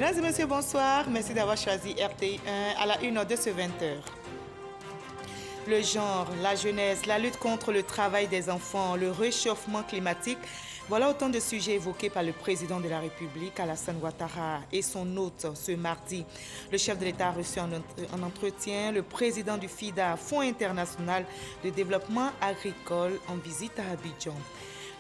Mesdames et messieurs, bonsoir. Merci d'avoir choisi RTI1 à la une de ce 20h. Le genre, la jeunesse, la lutte contre le travail des enfants, le réchauffement climatique, voilà autant de sujets évoqués par le président de la République, Alassane Ouattara, et son hôte ce mardi. Le chef de l'État a reçu en entretien le président du FIDA, Fonds international de développement agricole, en visite à Abidjan.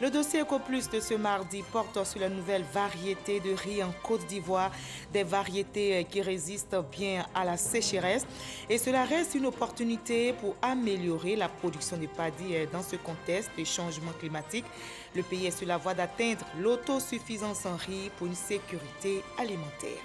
Le dossier EcoPlus de ce mardi porte sur la nouvelle variété de riz en Côte d'Ivoire, des variétés qui résistent bien à la sécheresse. Et cela reste une opportunité pour améliorer la production de paddy dans ce contexte de changement climatique. Le pays est sur la voie d'atteindre l'autosuffisance en riz pour une sécurité alimentaire.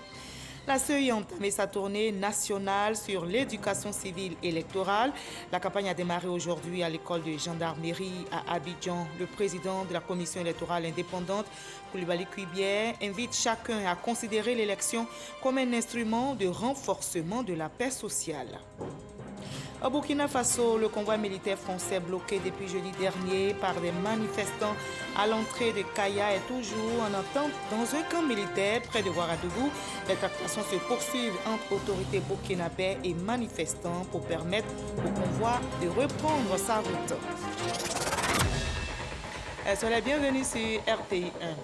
La CEI a entamé sa tournée nationale sur l'éducation civile électorale. La campagne a démarré aujourd'hui à l'école de gendarmerie à Abidjan. Le président de la commission électorale indépendante, Koulibaly Kuibier, invite chacun à considérer l'élection comme un instrument de renforcement de la paix sociale. Au Burkina Faso, le convoi militaire français bloqué depuis jeudi dernier par des manifestants à l'entrée de Kaya est toujours en attente dans un camp militaire près de Ouagadougou. Les tractations se poursuivent entre autorités burkinabées et manifestants pour permettre au convoi de reprendre sa route. Soyez les bienvenus sur RTI1.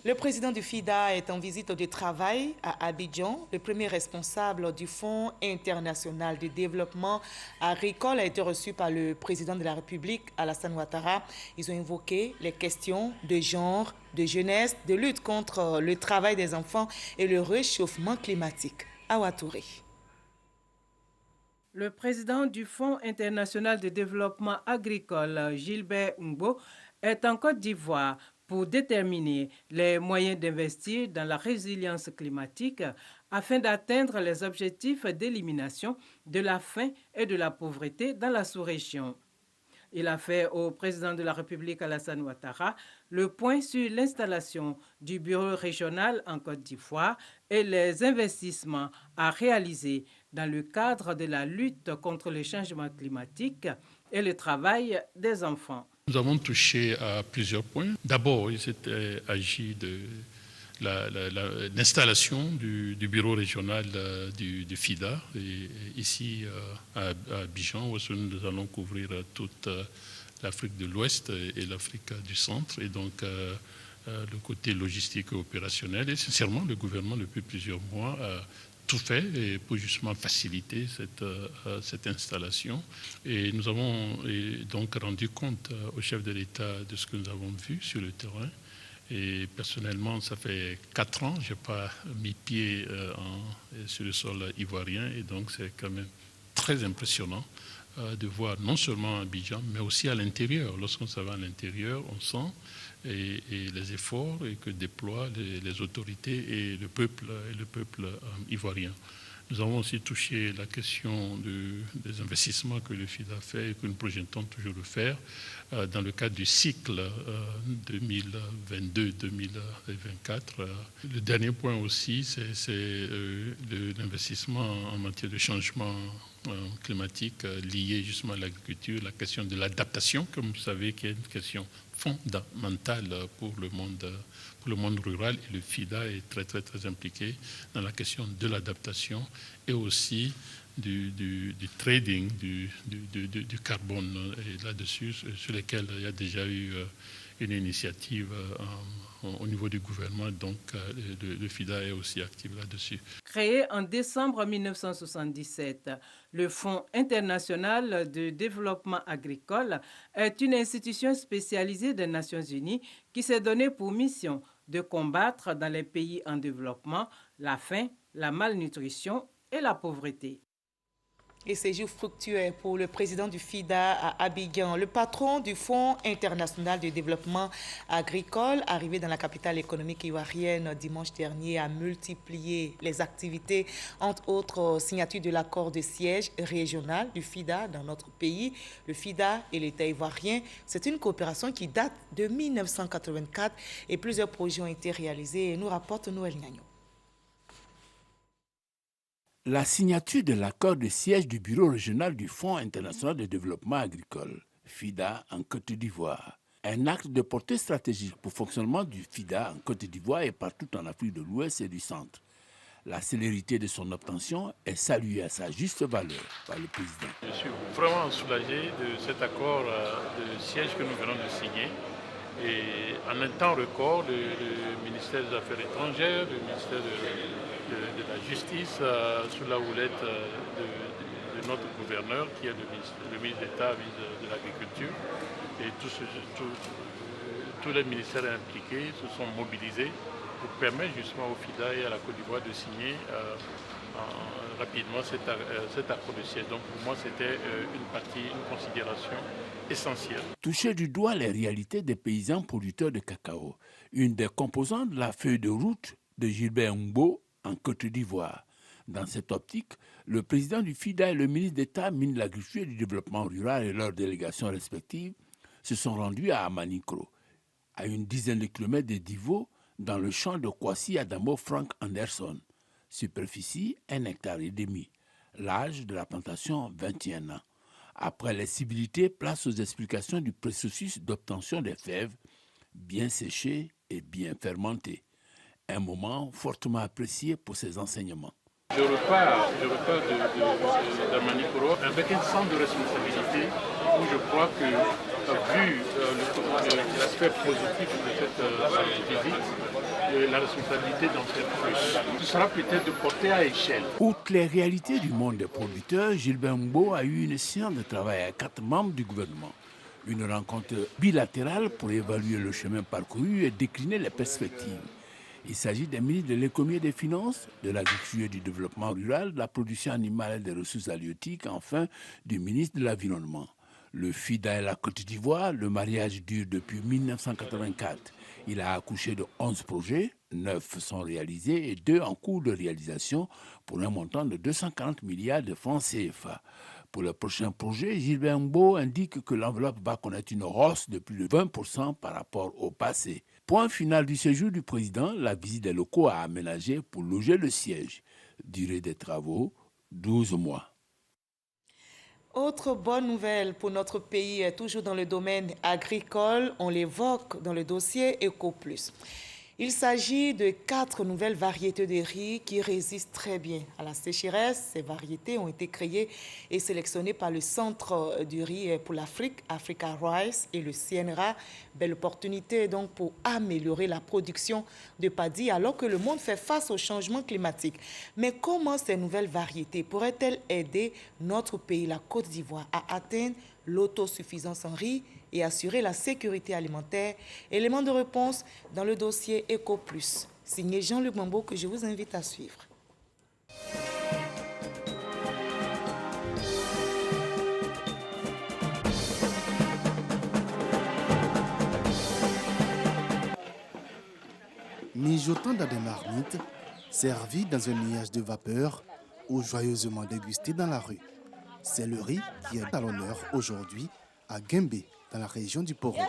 Le président du FIDA est en visite de travail à Abidjan. Le premier responsable du Fonds international de développement agricole a été reçu par le président de la République, Alassane Ouattara. Ils ont évoqué les questions de genre, de jeunesse, de lutte contre le travail des enfants et le réchauffement climatique. Awa Touré. Le président du Fonds international de développement agricole, Gilbert Ngbo, est en Côte d'Ivoire pour déterminer les moyens d'investir dans la résilience climatique afin d'atteindre les objectifs d'élimination de la faim et de la pauvreté dans la sous-région. Il a fait au président de la République, Alassane Ouattara, le point sur l'installation du bureau régional en Côte d'Ivoire et les investissements à réaliser dans le cadre de la lutte contre le changement climatique et le travail des enfants. Nous avons touché à plusieurs points. D'abord, il s'était agi de l'installation du bureau régional du FIDA ici à Abidjan, où nous allons couvrir toute l'Afrique de l'Ouest et l'Afrique du Centre. Et donc, le côté logistique et opérationnel. Et sincèrement, le gouvernement, depuis plusieurs mois, a tout fait pour justement faciliter cette installation. Et nous avons donc rendu compte au chef de l'État de ce que nous avons vu sur le terrain. Et personnellement, ça fait 4 ans que je n'ai pas mis pied sur le sol ivoirien. Et donc, c'est quand même très impressionnant de voir non seulement à Abidjan, mais aussi à l'intérieur. Lorsqu'on s'en va à l'intérieur, on sent et les efforts que déploient les autorités et le peuple ivoirien. Nous avons aussi touché la question des investissements que le FIDA fait et que nous projetons toujours de faire dans le cadre du cycle 2022-2024. Le dernier point aussi, c'est l'investissement en matière de changement climatique lié justement à l'agriculture, la question de l'adaptation, comme vous savez, qui est une question fondamentale pour le monde rural, et le FIDA est très impliqué dans la question de l'adaptation et aussi du trading du carbone, et là-dessus, sur lesquels il y a déjà eu une initiative au niveau du gouvernement, donc le FIDA est aussi actif là-dessus. Créé en décembre 1977, le Fonds international de développement agricole est une institution spécialisée des Nations Unies qui s'est donnée pour mission de combattre dans les pays en développement la faim, la malnutrition et la pauvreté. Et séjour fructueux pour le président du FIDA à Abidjan. Le patron du Fonds international de développement agricole, arrivé dans la capitale économique ivoirienne dimanche dernier, a multiplié les activités, entre autres signature de l'accord de siège régional du FIDA dans notre pays. Le FIDA et l'État ivoirien, c'est une coopération qui date de 1984 et plusieurs projets ont été réalisés, nous rapporte Noël Gnagnon. La signature de l'accord de siège du bureau régional du Fonds international de développement agricole, FIDA, en Côte d'Ivoire. Un acte de portée stratégique pour le fonctionnement du FIDA en Côte d'Ivoire et partout en Afrique de l'Ouest et du Centre. La célérité de son obtention est saluée à sa juste valeur par le président. Je suis vraiment soulagé de cet accord de siège que nous venons de signer. Et en un temps record, le ministère des Affaires étrangères, le ministère de la Justice, sous la houlette de notre gouverneur, qui est le ministre d'État de l'Agriculture, et tous les ministères impliqués se sont mobilisés pour permettre justement au FIDA et à la Côte d'Ivoire de signer rapidement cet accord de siège. Donc pour moi, c'était une considération essentielle. Toucher du doigt les réalités des paysans producteurs de cacao, une des composantes de la feuille de route de Gilbert Ngbo en Côte d'Ivoire. Dans cette optique, le président du FIDA et le ministre d'État, ministre de l'Agriculture et du Développement rural et leurs délégations respectives se sont rendus à Amanikro, à une dizaine de kilomètres de Divo, dans le champ de Kwasi Adamo Frank Anderson. Superficie 1,5 hectare. L'âge de la plantation 21 ans. Après les civilités, place aux explications du processus d'obtention des fèves, bien séchées et bien fermentées. Un moment fortement apprécié pour ses enseignements. Je repars d'Amanikoro avec un sens de responsabilité où je crois que, vu l'aspect positif de cette visite, la responsabilité d'en faire plus, ce sera peut-être de porter à échelle. Outre les réalités du monde des producteurs, Gilbert Ngbo a eu une séance de travail avec 4 membres du gouvernement. Une rencontre bilatérale pour évaluer le chemin parcouru et décliner les perspectives. Il s'agit des ministres de l'économie et des finances, de l'agriculture et du développement rural, de la production animale et des ressources halieutiques, enfin du ministre de l'Environnement. Le FIDA et la Côte d'Ivoire, le mariage dure depuis 1984. Il a accouché de 11 projets, 9 sont réalisés et 2 en cours de réalisation pour un montant de 240 milliards de francs CFA. Pour le prochain projet, Gilbert Ngbo indique que l'enveloppe va connaître une hausse de plus de 20% par rapport au passé. Point final du séjour du président, la visite des locaux à aménager pour loger le siège. Durée des travaux, 12 mois. Autre bonne nouvelle pour notre pays, toujours dans le domaine agricole, on l'évoque dans le dossier EcoPlus. Il s'agit de 4 nouvelles variétés de riz qui résistent très bien à la sécheresse. Ces variétés ont été créées et sélectionnées par le Centre du riz pour l'Afrique, Africa Rice et le CNRA. Belle opportunité donc pour améliorer la production de paddy alors que le monde fait face au changement climatique. Mais comment ces nouvelles variétés pourraient-elles aider notre pays, la Côte d'Ivoire, à atteindre l'autosuffisance en riz et assurer la sécurité alimentaire? Élément de réponse dans le dossier EcoPlus, signé Jean-Luc Mambo, que je vous invite à suivre. Mijotant dans des marmites, servis dans un nuage de vapeur ou joyeusement dégustés dans la rue. C'est le riz qui est à l'honneur aujourd'hui à Guembé, dans la région du Poro.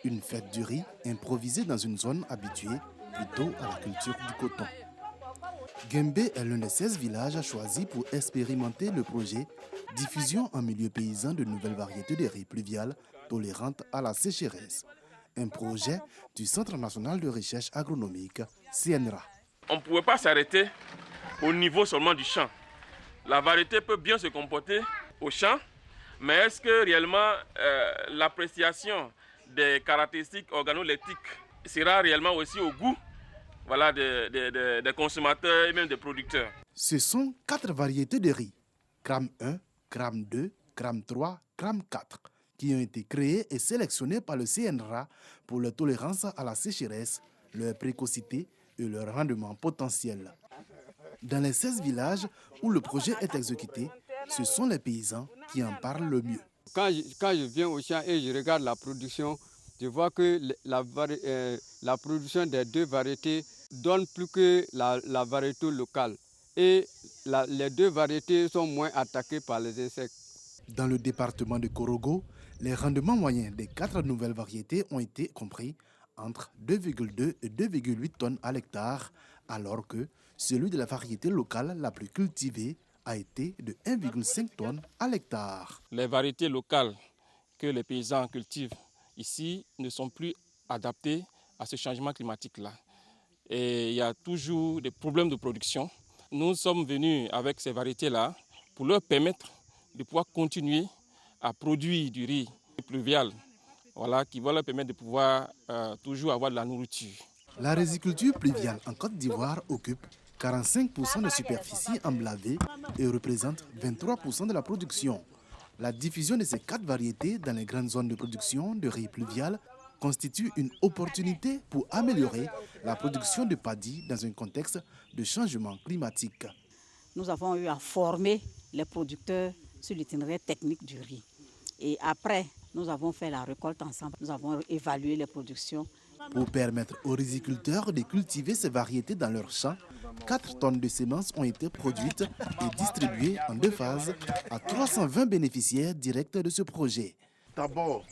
Une fête du riz improvisée dans une zone habituée plutôt à la culture du coton. Guembé est l'un des 16 villages choisis pour expérimenter le projet Diffusion en milieu paysan de nouvelles variétés de riz pluviales tolérantes à la sécheresse. Un projet du Centre national de recherche agronomique, CNRA. On ne pouvait pas s'arrêter au niveau seulement du champ. La variété peut bien se comporter au champ, mais est-ce que réellement l'appréciation des caractéristiques organoleptiques sera réellement aussi au goût des consommateurs et même des producteurs? Ce sont 4 variétés de riz, CRAM 1, CRAM 2, CRAM 3, CRAM 4, qui ont été créées et sélectionnées par le CNRA pour leur tolérance à la sécheresse, leur précocité et leur rendement potentiel. Dans les 16 villages où le projet est exécuté, ce sont les paysans qui en parlent le mieux. Quand je viens au champ et je regarde la production, je vois que la production des 2 variétés donne plus que la variété locale. Et les 2 variétés sont moins attaquées par les insectes. Dans le département de Korogo, les rendements moyens des 4 nouvelles variétés ont été compris entre 2,2 et 2,8 tonnes à l'hectare, alors que celui de la variété locale la plus cultivée a été de 1,5 tonnes à l'hectare. Les variétés locales que les paysans cultivent ici ne sont plus adaptées à ce changement climatique-là. et il y a toujours des problèmes de production. Nous sommes venus avec ces variétés-là pour leur permettre de pouvoir continuer à produire du riz pluvial, voilà, qui va leur permettre de pouvoir toujours avoir de la nourriture. La riziculture pluviale en Côte d'Ivoire occupe 45% de superficie emblavée et représente 23% de la production. La diffusion de ces 4 variétés dans les grandes zones de production de riz pluvial constitue une opportunité pour améliorer la production de paddy dans un contexte de changement climatique. Nous avons eu à former les producteurs sur l'itinéraire technique du riz. Et après, nous avons fait la récolte ensemble. Nous avons évalué les productions. Pour permettre aux riziculteurs de cultiver ces variétés dans leurs champs, 4 tonnes de semences ont été produites et distribuées en 2 phases à 320 bénéficiaires directs de ce projet. D'abord,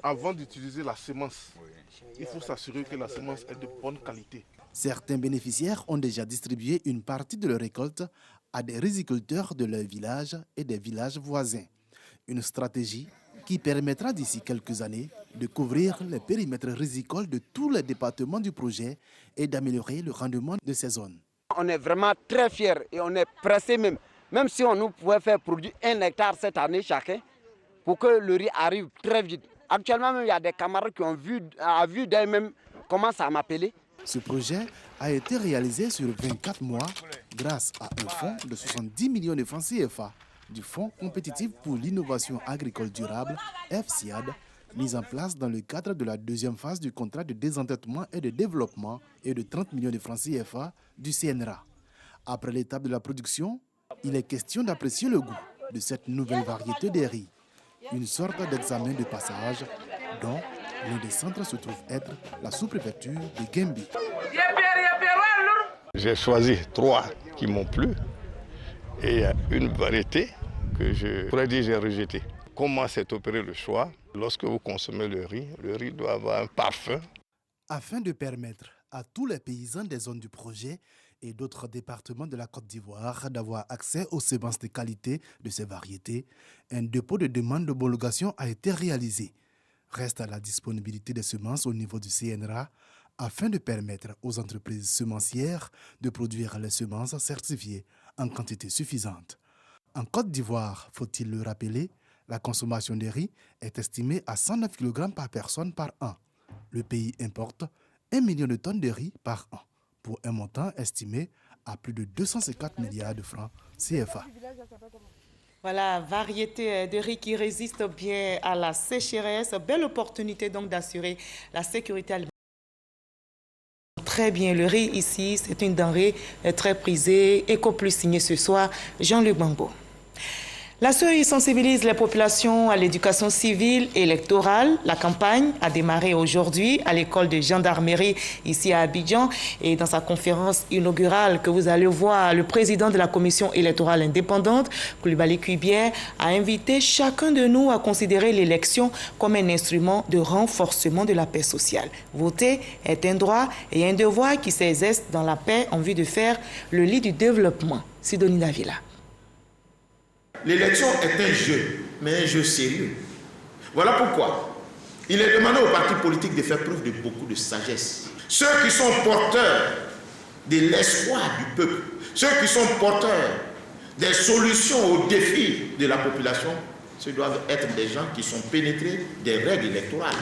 avant d'utiliser la semence, il faut s'assurer que la semence est de bonne qualité. Certains bénéficiaires ont déjà distribué une partie de leur récolte à des riziculteurs de leur village et des villages voisins. Une stratégie qui permettra d'ici quelques années de couvrir les périmètres rizicoles de tous les départements du projet et d'améliorer le rendement de ces zones. On est vraiment très fiers et on est pressés même si on nous pouvait faire produire 1 hectare cette année chacun, pour que le riz arrive très vite. Actuellement, même, il y a des camarades qui ont vu d'eux-mêmes comment ça m'appelait. Ce projet a été réalisé sur 24 mois grâce à un fonds de 70 millions de francs CFA du Fonds compétitif pour l'innovation agricole durable, FCIAD, mis en place dans le cadre de la 2e phase du contrat de désendettement et de développement et de 30 millions de francs CFA du CNRA. Après l'étape de la production, il est question d'apprécier le goût de cette nouvelle variété de riz. Une sorte d'examen de passage dont l'un des centres se trouve être la sous-préfecture de Gembé. J'ai choisi 3 qui m'ont plu et une variété que je pourrais dire j'ai rejetée. Comment s'est opéré le choix? Lorsque vous consommez le riz doit avoir un parfum. Afin de permettre à tous les paysans des zones du projet et d'autres départements de la Côte d'Ivoire d'avoir accès aux semences de qualité de ces variétés, un dépôt de demande d'homologation a été réalisé. Reste à la disponibilité des semences au niveau du CNRA afin de permettre aux entreprises semencières de produire les semences certifiées en quantité suffisante. En Côte d'Ivoire, faut-il le rappeler, la consommation de riz est estimée à 109 kg par personne par an. Le pays importe 1 million de tonnes de riz par an, pour un montant estimé à plus de 250 milliards de francs CFA. Voilà, variété de riz qui résiste bien à la sécheresse. Belle opportunité donc d'assurer la sécurité alimentaire. Très bien, le riz ici, c'est une denrée très prisée. EcoPlus signé ce soir, Jean-Luc Bambo. La CEI sensibilise les populations à l'éducation civile et électorale. La campagne a démarré aujourd'hui à l'école de gendarmerie ici à Abidjan. Et dans sa conférence inaugurale que vous allez voir, le président de la commission électorale indépendante, Coulibaly Kuibière, a invité chacun de nous à considérer l'élection comme un instrument de renforcement de la paix sociale. Voter est un droit et un devoir qui s'exerce dans la paix en vue de faire le lit du développement. Sidonie Davila. L'élection est un jeu, mais un jeu sérieux. Voilà pourquoi il est demandé aux partis politiques de faire preuve de beaucoup de sagesse. Ceux qui sont porteurs de l'espoir du peuple, ceux qui sont porteurs des solutions aux défis de la population, ce doivent être des gens qui sont pénétrés des règles électorales.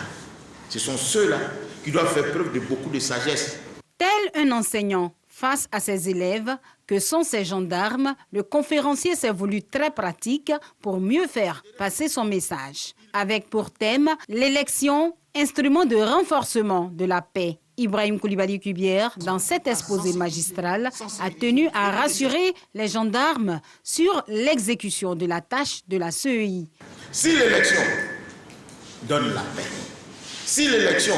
Ce sont ceux-là qui doivent faire preuve de beaucoup de sagesse. Tel un enseignant face à ses élèves, que sont ses gendarmes, le conférencier s'est voulu très pratique pour mieux faire passer son message. Avec pour thème l'élection, instrument de renforcement de la paix. Ibrahim Coulibaly Kuibière, dans cet exposé magistral, a tenu à rassurer les gendarmes sur l'exécution de la tâche de la CEI. Si l'élection donne la paix, si l'élection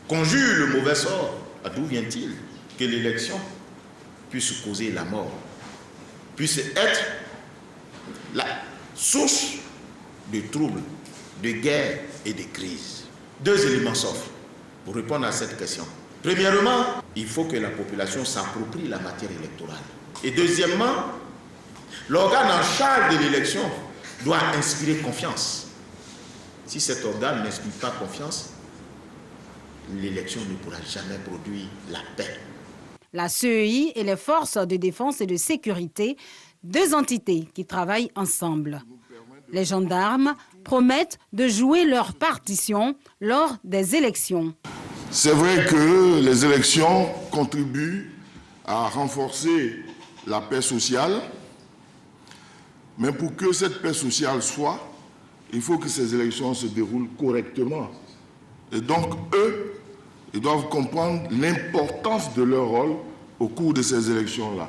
conjure le mauvais sort, d'où vient-il que l'élection puisse causer la mort, puisse être la source de troubles, de guerres et de crises? 2 éléments s'offrent pour répondre à cette question. Premièrement, il faut que la population s'approprie la matière électorale. Et deuxièmement, l'organe en charge de l'élection doit inspirer confiance. Si cet organe n'inspire pas confiance, l'élection ne pourra jamais produire la paix. La CEI et les forces de défense et de sécurité, deux entités qui travaillent ensemble. Les gendarmes promettent de jouer leur partition lors des élections. C'est vrai que les élections contribuent à renforcer la paix sociale, mais pour que cette paix sociale soit, il faut que ces élections se déroulent correctement. Et donc, eux, ils doivent comprendre l'importance de leur rôle au cours de ces élections-là.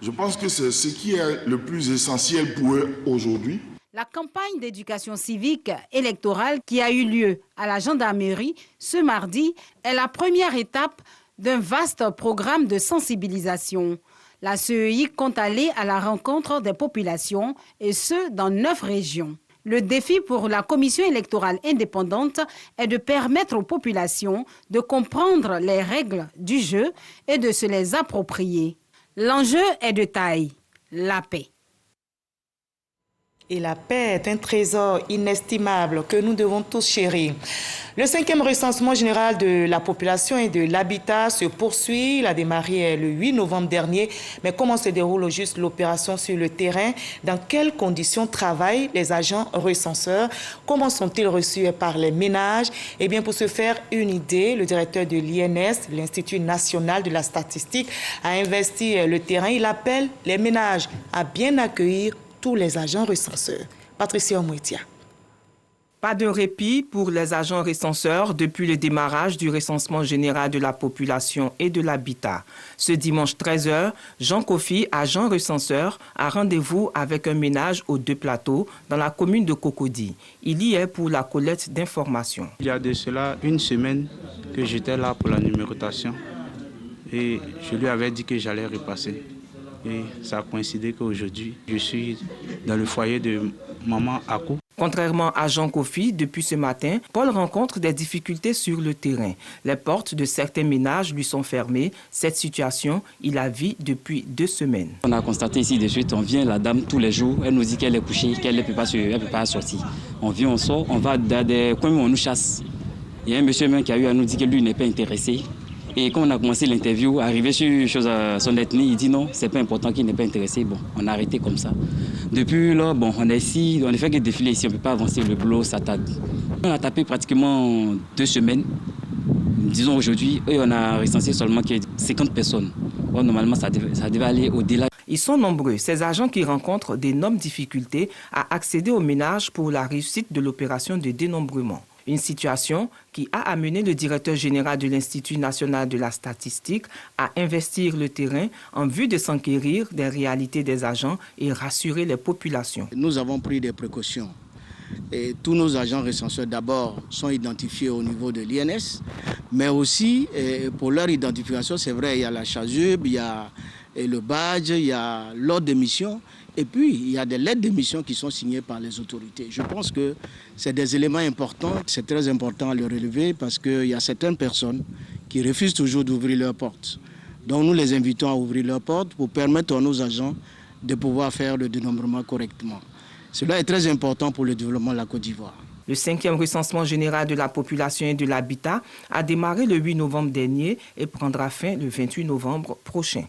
Je pense que c'est ce qui est le plus essentiel pour eux aujourd'hui. La campagne d'éducation civique électorale qui a eu lieu à la gendarmerie ce mardi est la première étape d'un vaste programme de sensibilisation. La CEI compte aller à la rencontre des populations, et ce, dans 9 régions. Le défi pour la commission électorale indépendante est de permettre aux populations de comprendre les règles du jeu et de se les approprier. L'enjeu est de taille, la paix. Et la paix est un trésor inestimable que nous devons tous chérir. Le 5e recensement général de la population et de l'habitat se poursuit. Il a démarré le 8 novembre dernier. Mais comment se déroule au juste l'opération sur le terrain? Dans quelles conditions travaillent les agents recenseurs? Comment sont-ils reçus par les ménages? Eh bien, pour se faire une idée, le directeur de l'INS, l'Institut national de la statistique, a investi le terrain. Il appelle les ménages à bien accueillir tous les agents recenseurs. Patricia Omouetia. Pas de répit pour les agents recenseurs depuis le démarrage du recensement général de la population et de l'habitat. Ce dimanche 13h, Jean Kofi, agent recenseur, a rendez-vous avec un ménage aux 2 plateaux dans la commune de Cocody. Il y est pour la collecte d'informations. Il y a de cela une semaine que j'étais là pour la numérotation et je lui avais dit que j'allais repasser. Et ça a coïncidé qu'aujourd'hui, je suis dans le foyer de maman Akou. Contrairement à Jean Kofi, depuis ce matin, Paul rencontre des difficultés sur le terrain. Les portes de certains ménages lui sont fermées. Cette situation, il la vit depuis 2 semaines. On a constaté ici de suite, on vient, la dame tous les jours, elle nous dit qu'elle est couchée, qu'elle ne peut pas sortir. On vient, on sort, on va dans des coins où on nous chasse. Il y a un monsieur même qui a eu à nous dire que lui n'est pas intéressé. Et quand on a commencé l'interview, arrivé sur son ethnie, il dit non, c'est pas important, qu'il n'est pas intéressé. Bon, on a arrêté comme ça. Depuis là, bon, on est ici, on ne fait que défiler ici, on ne peut pas avancer, le boulot, ça tarde. On a tapé pratiquement 2 semaines. Disons aujourd'hui, on a recensé seulement 50 personnes. Bon, normalement, ça devait aller au-delà. Ils sont nombreux, ces agents qui rencontrent d'énormes difficultés à accéder aux ménages pour la réussite de l'opération de dénombrement. Une situation qui a amené le directeur général de l'Institut national de la statistique à investir le terrain en vue de s'enquérir des réalités des agents et rassurer les populations. Nous avons pris des précautions. Et tous nos agents recenseurs d'abord sont identifiés au niveau de l'INS, mais aussi pour leur identification, c'est vrai, il y a la chasuble, il y a le badge, il y a l'ordre de mission. Et puis, il y a des lettres de mission qui sont signées par les autorités. Je pense que c'est des éléments importants. C'est très important à le relever parce qu'il y a certaines personnes qui refusent toujours d'ouvrir leurs portes. Donc, nous les invitons à ouvrir leurs portes pour permettre à nos agents de pouvoir faire le dénombrement correctement. Cela est très important pour le développement de la Côte d'Ivoire. Le 5e recensement général de la population et de l'habitat a démarré le 8 novembre dernier et prendra fin le 28 novembre prochain.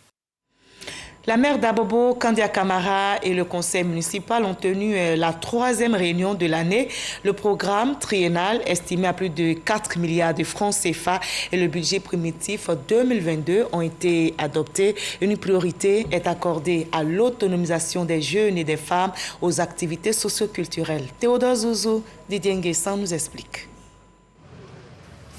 La maire d'Abobo, Kandia Camara, et le conseil municipal ont tenu la 3e réunion de l'année. Le programme triennal, estimé à plus de 4 milliards de francs CFA, et le budget primitif 2022 ont été adoptés. Une priorité est accordée à l'autonomisation des jeunes et des femmes aux activités socio-culturelles. Théodore Zouzou, Didier Nguessan nous explique.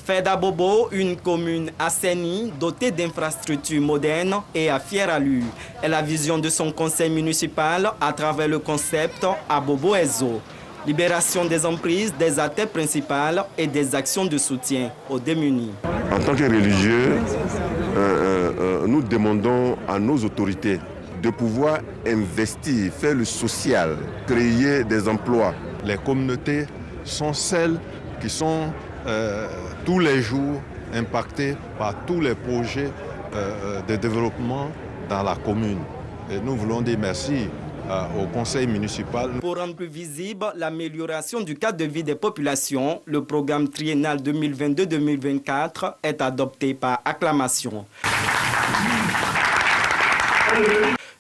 Fait d'Abobo une commune assainie, dotée d'infrastructures modernes et à fière allure. est la vision de son conseil municipal à travers le concept Abobo Ezo. Libération des emprises, des artères principales et des actions de soutien aux démunis. En tant que religieux, nous demandons à nos autorités de pouvoir investir, faire le social, créer des emplois. Les communautés sont celles qui sont tous les jours impactées par tous les projets de développement dans la commune. Et nous voulons dire merci au conseil municipal. Pour rendre plus visible l'amélioration du cadre de vie des populations, le programme triennal 2022-2024 est adopté par acclamation.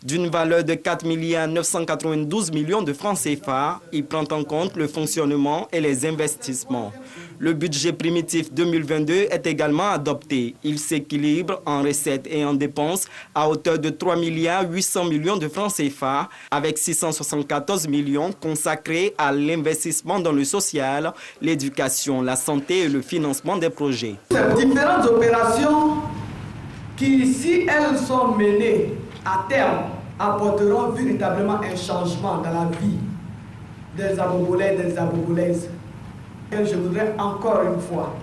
D'une valeur de 4 992 millions de francs CFA, il prend en compte le fonctionnement et les investissements. Le budget primitif 2022 est également adopté. Il s'équilibre en recettes et en dépenses à hauteur de 3 800 millions de francs CFA, avec 674 millions consacrés à l'investissement dans le social, l'éducation, la santé et le financement des projets. Ces différentes opérations qui, si elles sont menées à terme, apporteront véritablement un changement dans la vie des Abobolais et des Abobolaises. Et je voudrais encore une fois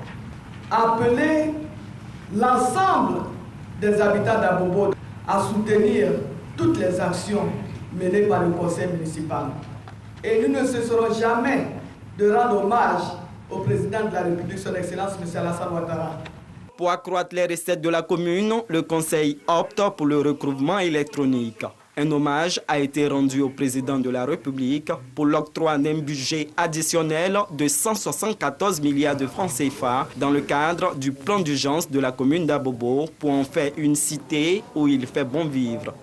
appeler l'ensemble des habitants d'Abobo à soutenir toutes les actions menées par le conseil municipal. Et nous ne cesserons jamais de rendre hommage au président de la République, son Excellence, M. Alassane Ouattara. Pour accroître les recettes de la commune, le conseil opte pour le recouvrement électronique. Un hommage a été rendu au président de la République pour l'octroi d'un budget additionnel de 174 milliards de francs CFA dans le cadre du plan d'urgence de la commune d'Abobo pour en faire une cité où il fait bon vivre.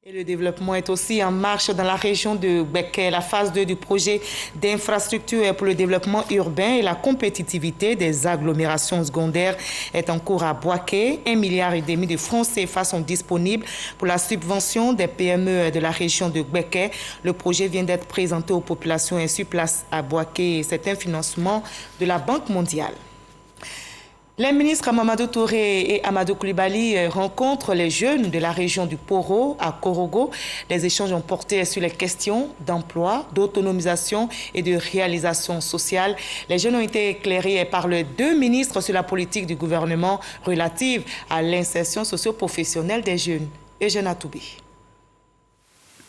Et le développement est aussi en marche dans la région de Beké. La phase 2 du projet d'infrastructure pour le développement urbain et la compétitivité des agglomérations secondaires est en cours à Boaké. 1,5 milliard de francs CFA sont disponibles pour la subvention des PME de la région de Beké. Le projet vient d'être présenté aux populations et sur place à Boaké. C'est un financement de la Banque mondiale. Les ministres Mamadou Touré et Amadou Coulibaly rencontrent les jeunes de la région du Poro à Korogo. Les échanges ont porté sur les questions d'emploi, d'autonomisation et de réalisation sociale. Les jeunes ont été éclairés par les deux ministres sur la politique du gouvernement relative à l'insertion socio-professionnelle des jeunes. Eugène Atoubé.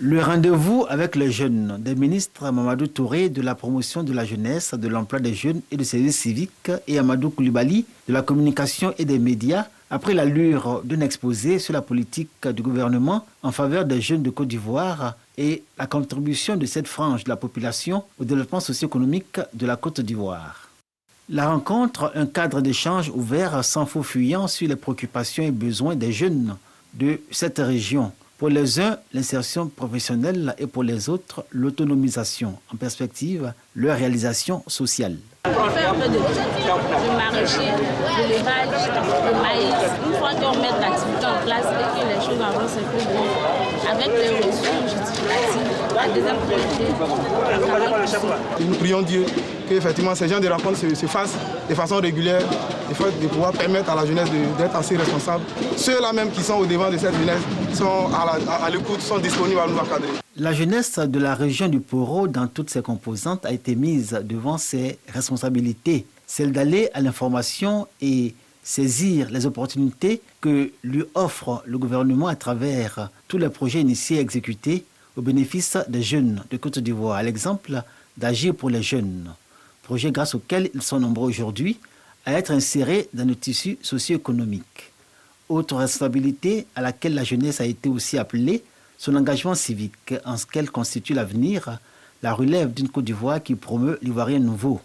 Le rendez-vous avec les jeunes des ministres Mamadou Touré de la promotion de la jeunesse, de l'emploi des jeunes et du service civique et Amadou Coulibaly de la communication et des médias a pris l'allure d'un exposé sur la politique du gouvernement en faveur des jeunes de Côte d'Ivoire et la contribution de cette frange de la population au développement socio-économique de la Côte d'Ivoire. La rencontre, un cadre d'échange ouvert sans faux fuyant sur les préoccupations et besoins des jeunes de cette région. Pour les uns, l'insertion professionnelle et pour les autres, l'autonomisation. En perspective, leur réalisation sociale. On fait un peu de maraîcher, de l'élevage, de maïs. Une fois qu'on met l'activité en place et que les choses avancent un peu bien, avec les ressources justificatives, la deuxième priorité. Nous prions Dieu qu'effectivement ces gens de rencontres se fassent de façon régulière, de pouvoir permettre à la jeunesse d'être assez responsable. Ceux-là même qui sont au devant de cette jeunesse sont à l'écoute, sont disponibles à nous encadrer. La jeunesse de la région du Poro, dans toutes ses composantes, a été mise devant ses responsabilités, celle d'aller à l'information et saisir les opportunités que lui offre le gouvernement à travers tous les projets initiés et exécutés au bénéfice des jeunes de Côte d'Ivoire. À l'exemple d'Agir pour les jeunes, projet grâce auquel ils sont nombreux aujourd'hui à être insérés dans le tissu socio-économique. Autre responsabilité à laquelle la jeunesse a été aussi appelée, son engagement civique en ce qu'elle constitue l'avenir, la relève d'une Côte d'Ivoire qui promeut l'Ivoirien nouveau.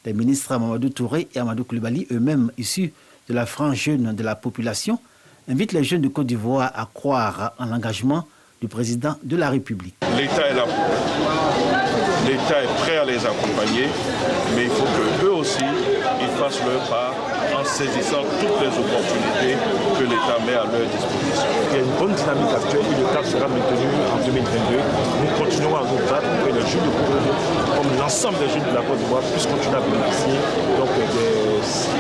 Les ministres Mamadou Touré et Amadou Coulibaly, eux-mêmes issus de la frange jeune de la population, invitent les jeunes de Côte d'Ivoire à croire en l'engagement du président de la République. L'État est là pour eux. L'État est prêt à les accompagner, mais il faut qu'eux aussi, ils fassent leur part en saisissant toutes les opportunités que l'État met à leur disposition. Il y a une bonne dynamique actuelle et le cap sera maintenu en 2022. Nous continuerons à nous battre pour que les jeunes de Côte d'Ivoire, comme l'ensemble des jeunes de la Côte d'Ivoire, puissent continuer à bénéficier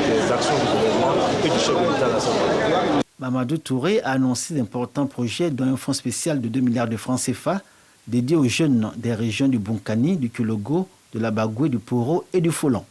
des actions du gouvernement et du chef de l'État national. Mamadou Touré a annoncé d'importants projets dont un fonds spécial de 2 milliards de francs CFA dédié aux jeunes des régions du Bunkani, du Kilogo, de la Bagoué, du Poro et du Folon.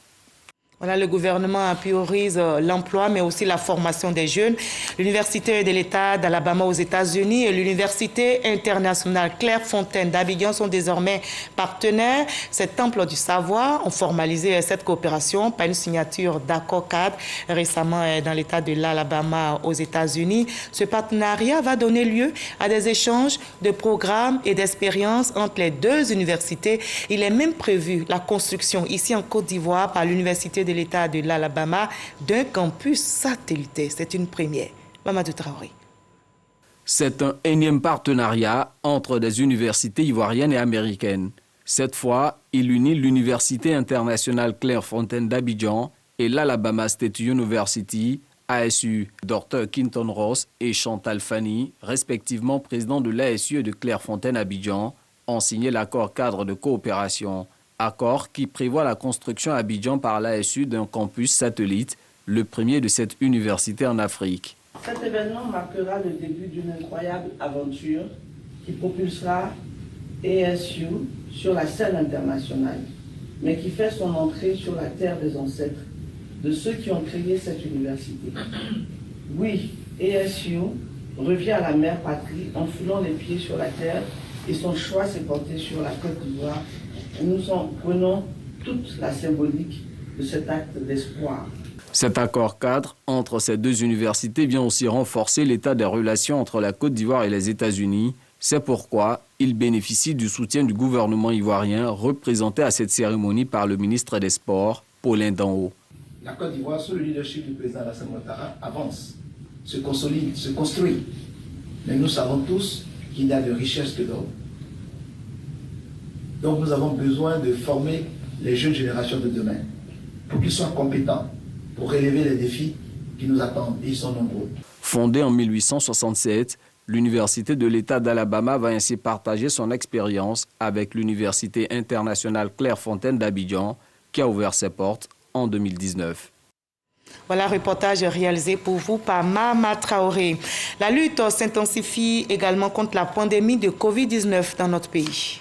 Voilà, le gouvernement priorise l'emploi, mais aussi la formation des jeunes. L'Université de l'État d'Alabama aux États-Unis et l'Université internationale Clairefontaine d'Abidjan sont désormais partenaires. Ces temples du savoir ont formalisé cette coopération par une signature d'accord cadre récemment dans l'État de l'Alabama aux États-Unis. Ce partenariat va donner lieu à des échanges de programmes et d'expériences entre les deux universités. Il est même prévu la construction ici en Côte d'Ivoire par l'Université de l'État de l'Alabama d'un campus satellitaire. C'est une première. Mamadou Traoré. C'est un énième partenariat entre des universités ivoiriennes et américaines. Cette fois, il unit l'Université internationale Clairefontaine d'Abidjan et l'Alabama State University, ASU. Dr Quinton Ross et Chantal Fanny, respectivement présidents de l'ASU et de Clairefontaine-Abidjan, ont signé l'accord cadre de coopération. Accord qui prévoit la construction à Abidjan par l'ASU d'un campus satellite, le premier de cette université en Afrique. Cet événement marquera le début d'une incroyable aventure qui propulsera ASU sur la scène internationale, mais qui fait son entrée sur la terre des ancêtres, de ceux qui ont créé cette université. Oui, ASU revient à la mère patrie en foulant les pieds sur la terre et son choix s'est porté sur la Côte d'Ivoire. Nous en prenons toute la symbolique de cet acte d'espoir. Cet accord cadre entre ces deux universités vient aussi renforcer l'état des relations entre la Côte d'Ivoire et les États-Unis. C'est pourquoi il bénéficie du soutien du gouvernement ivoirien représenté à cette cérémonie par le ministre des Sports, Paulin Danho. La Côte d'Ivoire, sous le leadership du président Alassane Ouattara, avance, se consolide, se construit. Mais nous savons tous qu'il y a de richesses que d'or. Donc nous avons besoin de former les jeunes générations de demain pour qu'ils soient compétents, pour relever les défis qui nous attendent. Et ils sont nombreux. Fondée en 1867, l'Université de l'État d'Alabama va ainsi partager son expérience avec l'Université internationale Clairefontaine d'Abidjan, qui a ouvert ses portes en 2019. Voilà un reportage réalisé pour vous par Mama Traoré. La lutte s'intensifie également contre la pandémie de Covid-19 dans notre pays.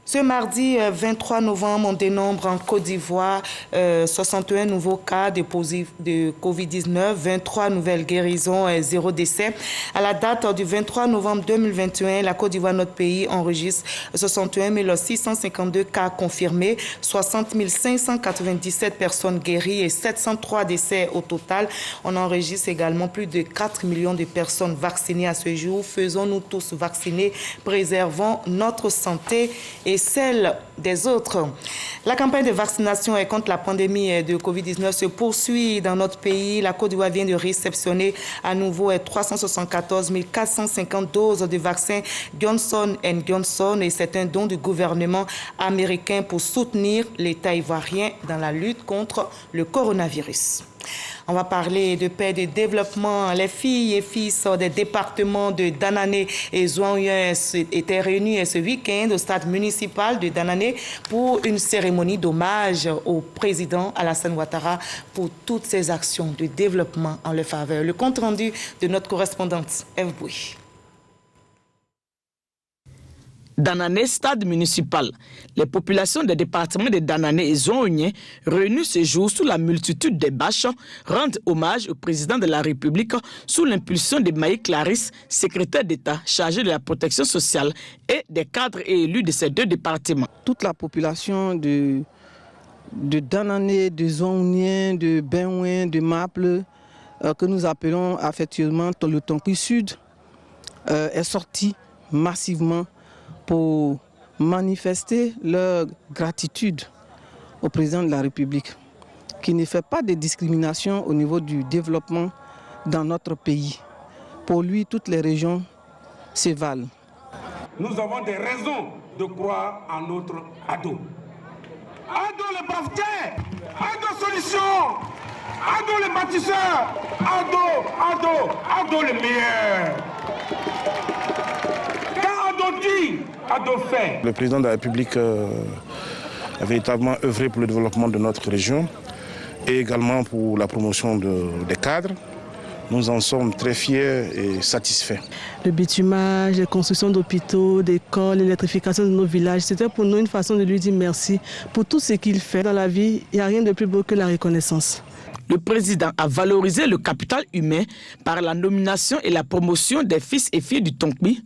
Ce mardi 23 novembre, on dénombre en Côte d'Ivoire 61 nouveaux cas de Covid-19, 23 nouvelles guérisons et 0 décès. À la date du 23 novembre 2021, la Côte d'Ivoire, notre pays, enregistre 61 652 cas confirmés, 60 597 personnes guéries et 703 décès au total. On enregistre également plus de 4 millions de personnes vaccinées à ce jour. Faisons-nous tous vacciner, préservons notre santé et celle des autres. La campagne de vaccination contre la pandémie de Covid-19 se poursuit dans notre pays. La Côte d'Ivoire vient de réceptionner à nouveau 374 450 doses de vaccin Johnson & Johnson et c'est un don du gouvernement américain pour soutenir l'État ivoirien dans la lutte contre le coronavirus. On va parler de paix et de développement. Les filles et fils des départements de Danané et Zouanouyen étaient réunis ce week-end au stade municipal de Danané pour une cérémonie d'hommage au président Alassane Ouattara pour toutes ses actions de développement en leur faveur. Le compte rendu de notre correspondante Eve Bouy. Danané, stade municipal. Les populations des départements de Danané et Zouanouyen, réunies ce jour sous la multitude des bâches, rendent hommage au président de la République sous l'impulsion de Maï Clarisse, secrétaire d'État chargé de la protection sociale et des cadres et élus de ces deux départements. Toute la population de Danané, de Zouanouyen, de Benouin, de Maple, que nous appelons affectueusement le Tonki Sud, est sortie massivement pour manifester leur gratitude au président de la République, qui ne fait pas de discrimination au niveau du développement dans notre pays. Pour lui, toutes les régions se valent. Nous avons des raisons de croire en notre ado. Ado le bafetier, ado solution, ado le bâtisseur, ado le meilleur. Le président de la République a véritablement œuvré pour le développement de notre région et également pour la promotion des cadres, nous en sommes très fiers et satisfaits. Le bitumage, les constructions d'hôpitaux, d'écoles, l'électrification de nos villages, c'était pour nous une façon de lui dire merci pour tout ce qu'il fait. Dans la vie, il n'y a rien de plus beau que la reconnaissance. Le président a valorisé le capital humain par la nomination et la promotion des fils et filles du Tonkbi.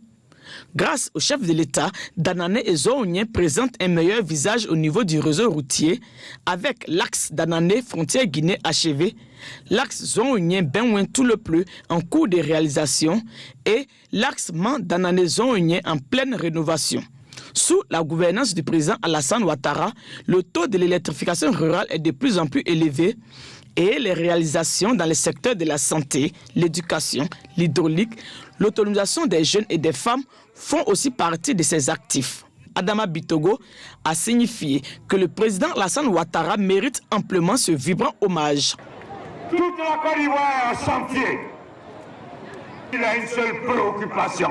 Grâce au chef de l'État, Danane et Zoonien présentent un meilleur visage au niveau du réseau routier avec l'axe Danane frontière Guinée achevé, l'axe Zoonien Benwen tout le plus en cours de réalisation et l'axe Man Danane Zoonien en pleine rénovation. Sous la gouvernance du président Alassane Ouattara, le taux de l'électrification rurale est de plus en plus élevé et les réalisations dans les secteurs de la santé, l'éducation, l'hydraulique, l'autonomisation des jeunes et des femmes font aussi partie de ces actifs. Adama Bitogo a signifié que le président Alassane Ouattara mérite amplement ce vibrant hommage. Toute la Côte d'Ivoire est en chantier. Il a une seule préoccupation,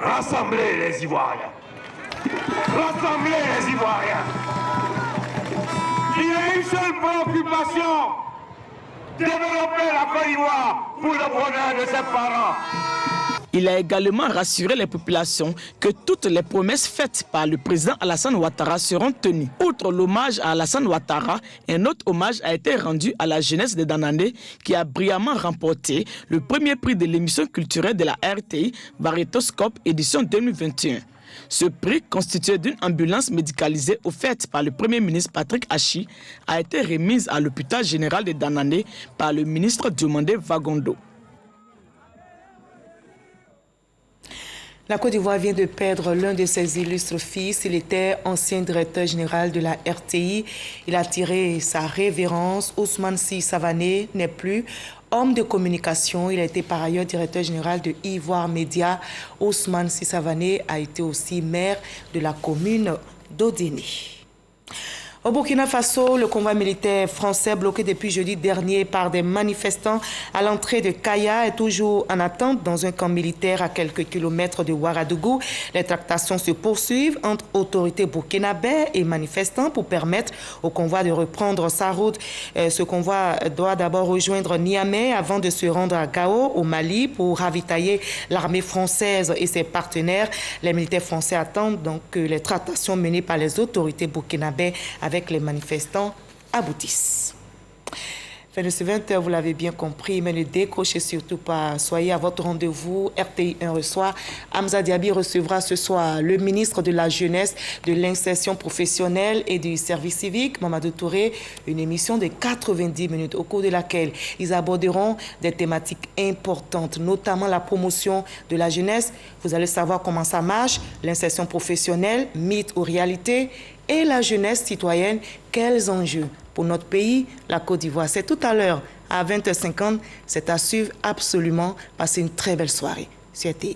rassembler les Ivoiriens. Rassembler les Ivoiriens. Il a une seule préoccupation, développer la Côte d'Ivoire pour le bonheur de ses parents. Il a également rassuré les populations que toutes les promesses faites par le président Alassane Ouattara seront tenues. Outre l'hommage à Alassane Ouattara, un autre hommage a été rendu à la jeunesse de Danane qui a brillamment remporté le premier prix de l'émission culturelle de la RTI Varétoscope édition 2021. Ce prix, constitué d'une ambulance médicalisée offerte par le Premier ministre Patrick Hachi, a été remise à l'hôpital général de Danane par le ministre Diomandé Vagondo. La Côte d'Ivoire vient de perdre l'un de ses illustres fils. Il était ancien directeur général de la RTI. Il a tiré sa révérence. Ousmane Sy Savané n'est plus homme de communication. Il a été par ailleurs directeur général de Ivoire Média. Ousmane Sy Savané a été aussi maire de la commune d'Odéné. Au Burkina Faso, le convoi militaire français bloqué depuis jeudi dernier par des manifestants à l'entrée de Kaya est toujours en attente dans un camp militaire à quelques kilomètres de Ouagadougou. Les tractations se poursuivent entre autorités burkinabées et manifestants pour permettre au convoi de reprendre sa route. Ce convoi doit d'abord rejoindre Niamey avant de se rendre à Gao, au Mali, pour ravitailler l'armée française et ses partenaires. Les militaires français attendent donc que les tractations menées par les autorités burkinabées avec les manifestants aboutissent. Fin de ce 20h, vous l'avez bien compris, mais ne décrochez surtout pas. Soyez à votre rendez-vous. RTI 1 reçoit. Hamza Diaby recevra ce soir le ministre de la Jeunesse, de l'Insertion professionnelle et du Service civique, Mamadou Touré. Une émission de 90 minutes au cours de laquelle ils aborderont des thématiques importantes, notamment la promotion de la jeunesse. Vous allez savoir comment ça marche, l'insertion professionnelle, mythe ou réalité, et la jeunesse citoyenne, quels enjeux pour notre pays, la Côte d'Ivoire. C'est tout à l'heure, à 20h50. C'est à suivre absolument. Passez une très belle soirée sur RTI1.